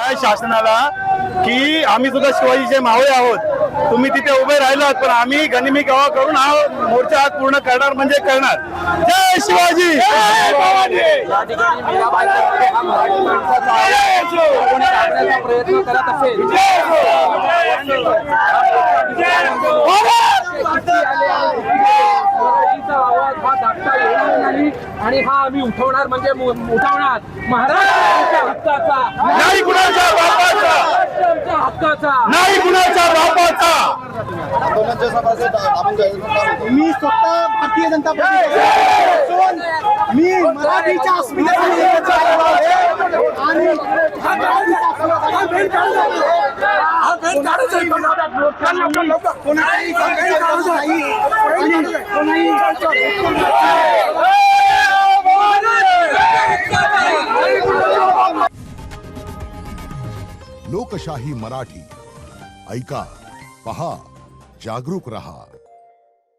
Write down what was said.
आहे शासनाला की आम्ही सुद्धा शिवाजीचे मावळे आहोत, तुम्ही तिथे उभे राहिलात पण आम्ही गनिमी गावा करून हा मोर्चा आज पूर्ण करणार म्हणजे करणार. जय शिवाजी. या ठिकाणी मीराबाई चौगुले हा मराठी माणसाचा आवाज कोणी काढण्याचा प्रयत्न करत असेल मराठीचा आवाज हा दाबता येणार नाही आणि हा आम्ही उठवणार म्हणजे उठवणार. महाराष्ट्राच्या हक्काचा नाही कुणाच्या बापाचा, महाराष्ट्राच्या हक्काचा नाही कुणाच्या बापाचा. मी स्वतः भारतीय जनता पार्टी असून मी मराठीच्या अस्मितेसाठी आणि लोकशाही मराठी ऐका, पहा, जागरूक रहा.